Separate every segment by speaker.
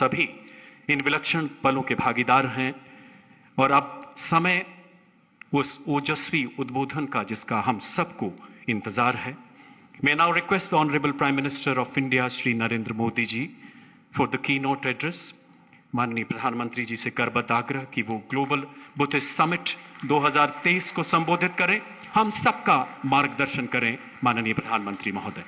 Speaker 1: सभी इन विलक्षण पलों के भागीदार हैं और अब समय उस ओजस्वी उद्बोधन का जिसका हम सबको इंतजार है। May I now request the Honorable Prime Minister of India, Shri Narendra Modi ji, for the keynote address. माननीय प्रधानमंत्री जी से करबद्ध आग्रह कि वो ग्लोबल बुद्धिस्ट समिट 2023 को संबोधित करें, हम सबका मार्गदर्शन करें। माननीय प्रधानमंत्री महोदय।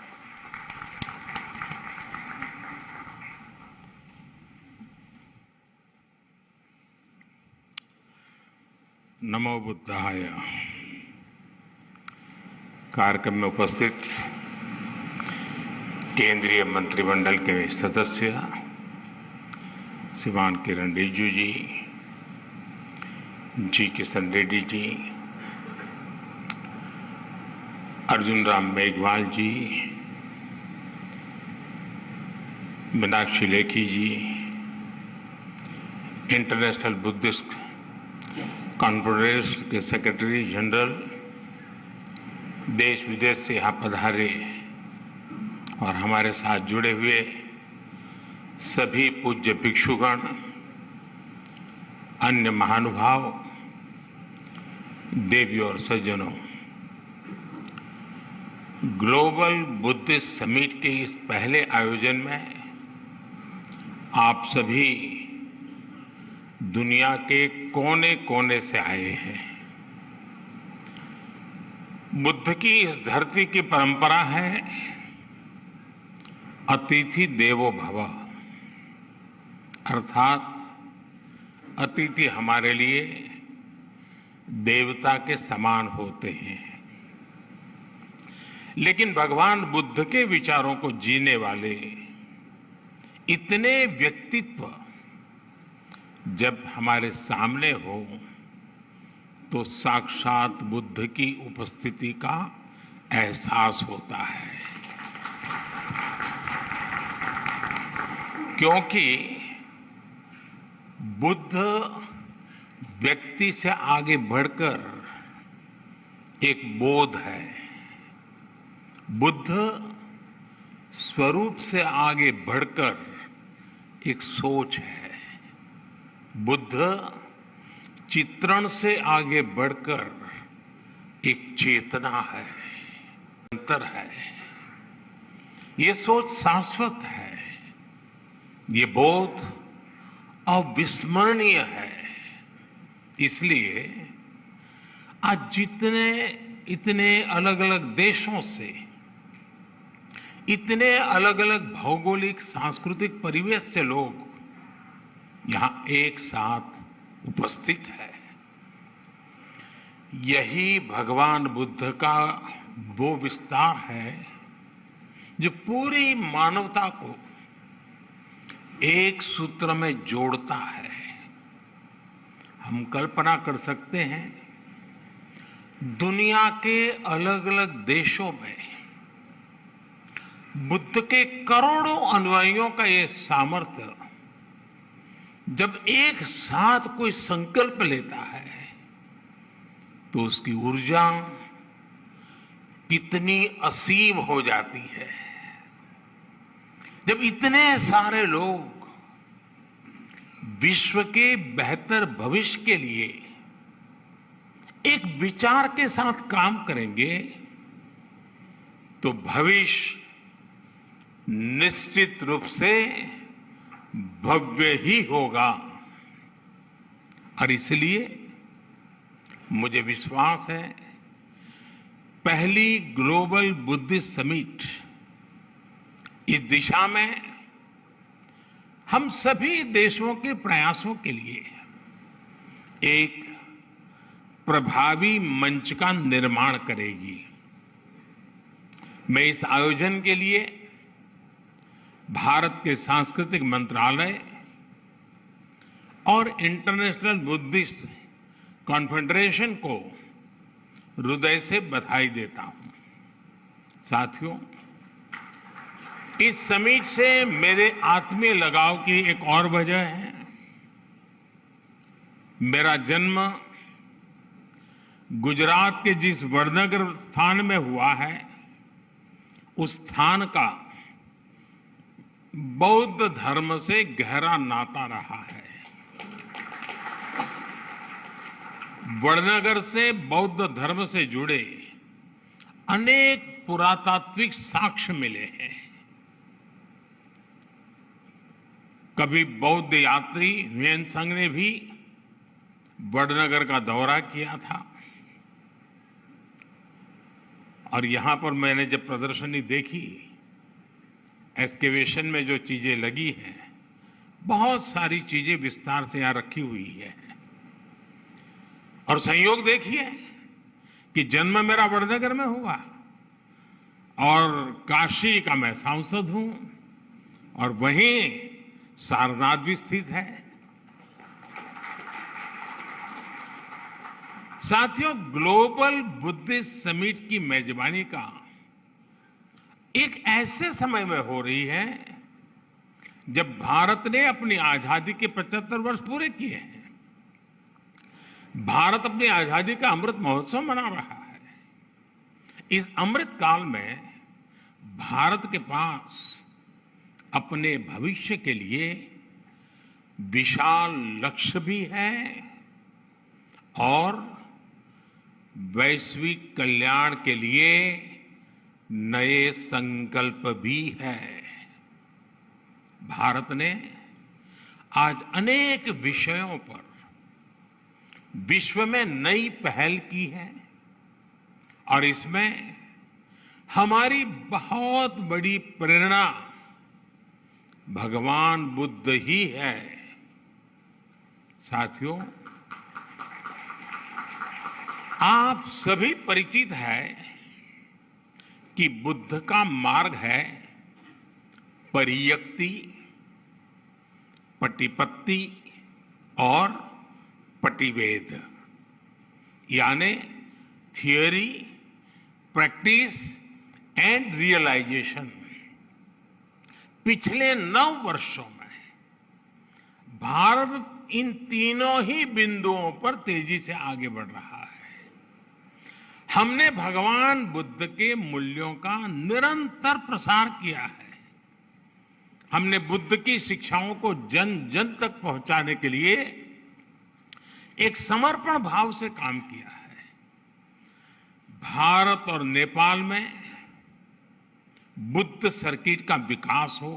Speaker 2: नमो बुद्धाय। कार्यक्रम में उपस्थित केंद्रीय मंत्रिमंडल के सदस्य श्रीमान किरण रिजिजू जी किशन रेड्डी जी, अर्जुन राम मेघवाल जी, मीनाक्षी लेखी जी, इंटरनेशनल बुद्धिस्ट कॉन्फ्रेंस के सेक्रेटरी जनरल, देश विदेश से यहाँ पधारे और हमारे साथ जुड़े हुए सभी पूज्य भिक्षुगण, अन्य महानुभाव, देवी और सज्जनों, ग्लोबल बुद्धिस्ट समिट के इस पहले आयोजन में आप सभी दुनिया के कोने कोने से आए हैं। बुद्ध की इस धरती की परंपरा है अतिथि देवो भव, अर्थात अतिथि हमारे लिए देवता के समान होते हैं। लेकिन भगवान बुद्ध के विचारों को जीने वाले इतने व्यक्तित्व जब हमारे सामने हो तो साक्षात बुद्ध की उपस्थिति का एहसास होता है, क्योंकि बुद्ध व्यक्ति से आगे बढ़कर एक बोध है, बुद्ध स्वरूप से आगे बढ़कर एक सोच है, बुद्ध चित्रण से आगे बढ़कर एक चेतना है, अंतर है। ये सोच शाश्वत है, ये बोध अविस्मरणीय है। इसलिए आज इतने अलग अलग देशों से, इतने अलग अलग भौगोलिक सांस्कृतिक परिवेश से लोग यहां एक साथ उपस्थित है। यही भगवान बुद्ध का वो विस्तार है जो पूरी मानवता को एक सूत्र में जोड़ता है। हम कल्पना कर सकते हैं दुनिया के अलग अलग देशों में बुद्ध के करोड़ों अनुयायियों का ये सामर्थ्य जब एक साथ कोई संकल्प लेता है तो उसकी ऊर्जा कितनी असीम हो जाती है। जब इतने सारे लोग विश्व के बेहतर भविष्य के लिए एक विचार के साथ काम करेंगे तो भविष्य निश्चित रूप से भव्य ही होगा। और इसलिए मुझे विश्वास है पहली ग्लोबल बुद्धिस्ट समिट इस दिशा में हम सभी देशों के प्रयासों के लिए एक प्रभावी मंच का निर्माण करेगी। मैं इस आयोजन के लिए भारत के सांस्कृतिक मंत्रालय और इंटरनेशनल बुद्धिस्ट कॉन्फेडरेशन को हृदय से बधाई देता हूं। साथियों, इस समिट से मेरे आत्मीय लगाव की एक और वजह है। मेरा जन्म गुजरात के जिस वडनगर स्थान में हुआ है, उस स्थान का बौद्ध धर्म से गहरा नाता रहा है। वडनगर से बौद्ध धर्म से जुड़े अनेक पुरातात्विक साक्ष्य मिले हैं। कभी बौद्ध यात्री ह्वेन सांग ने भी वडनगर का दौरा किया था और यहां पर मैंने जब प्रदर्शनी देखी, एक्सकेवेशन में जो चीजें लगी हैं, बहुत सारी चीजें विस्तार से यहां रखी हुई है। और संयोग देखिए कि जन्म मेरा वडनगर में हुआ और काशी का मैं सांसद हूं और वहीं सारनाथ भी स्थित है। साथियों, ग्लोबल बुद्धिस्ट समिट की मेजबानी का एक ऐसे समय में हो रही है जब भारत ने अपनी आजादी के 75 वर्ष पूरे किए हैं। भारत अपनी आजादी का अमृत महोत्सव मना रहा है। इस अमृत काल में भारत के पास अपने भविष्य के लिए विशाल लक्ष्य भी है और वैश्विक कल्याण के लिए नए संकल्प भी है। भारत ने आज अनेक विषयों पर विश्व में नई पहल की है और इसमें हमारी बहुत बड़ी प्रेरणा भगवान बुद्ध ही है। साथियों, आप सभी परिचित हैं कि बुद्ध का मार्ग है परियक्ति, पटिपत्ति और पटिवेद, यानी थियोरी, प्रैक्टिस एंड रियलाइजेशन। पिछले 9 वर्षों में भारत इन तीनों ही बिंदुओं पर तेजी से आगे बढ़ रहा है। हमने भगवान बुद्ध के मूल्यों का निरंतर प्रसार किया है। हमने बुद्ध की शिक्षाओं को जन जन तक पहुंचाने के लिए एक समर्पण भाव से काम किया है। भारत और नेपाल में बुद्ध सर्किट का विकास हो,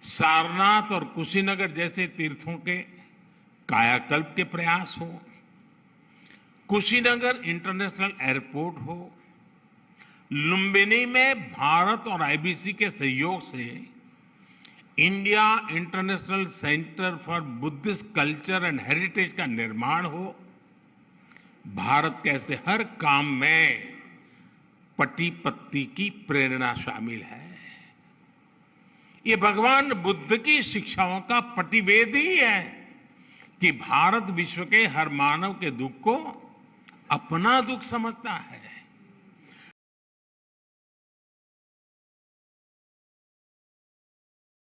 Speaker 2: सारनाथ और कुशीनगर जैसे तीर्थों के कायाकल्प के प्रयास हो, कुशीनगर इंटरनेशनल एयरपोर्ट हो, लुम्बिनी में भारत और आईबीसी के सहयोग से India international centre for Buddhist culture and heritage का निर्माण हो, भारत के ऐसे हर काम में पटिपत्ति की प्रेरणा शामिल है। ये भगवान बुद्ध की शिक्षाओं का पटिवेद ही है कि भारत विश्व के हर मानव के दुख को अपना दुख समझता है।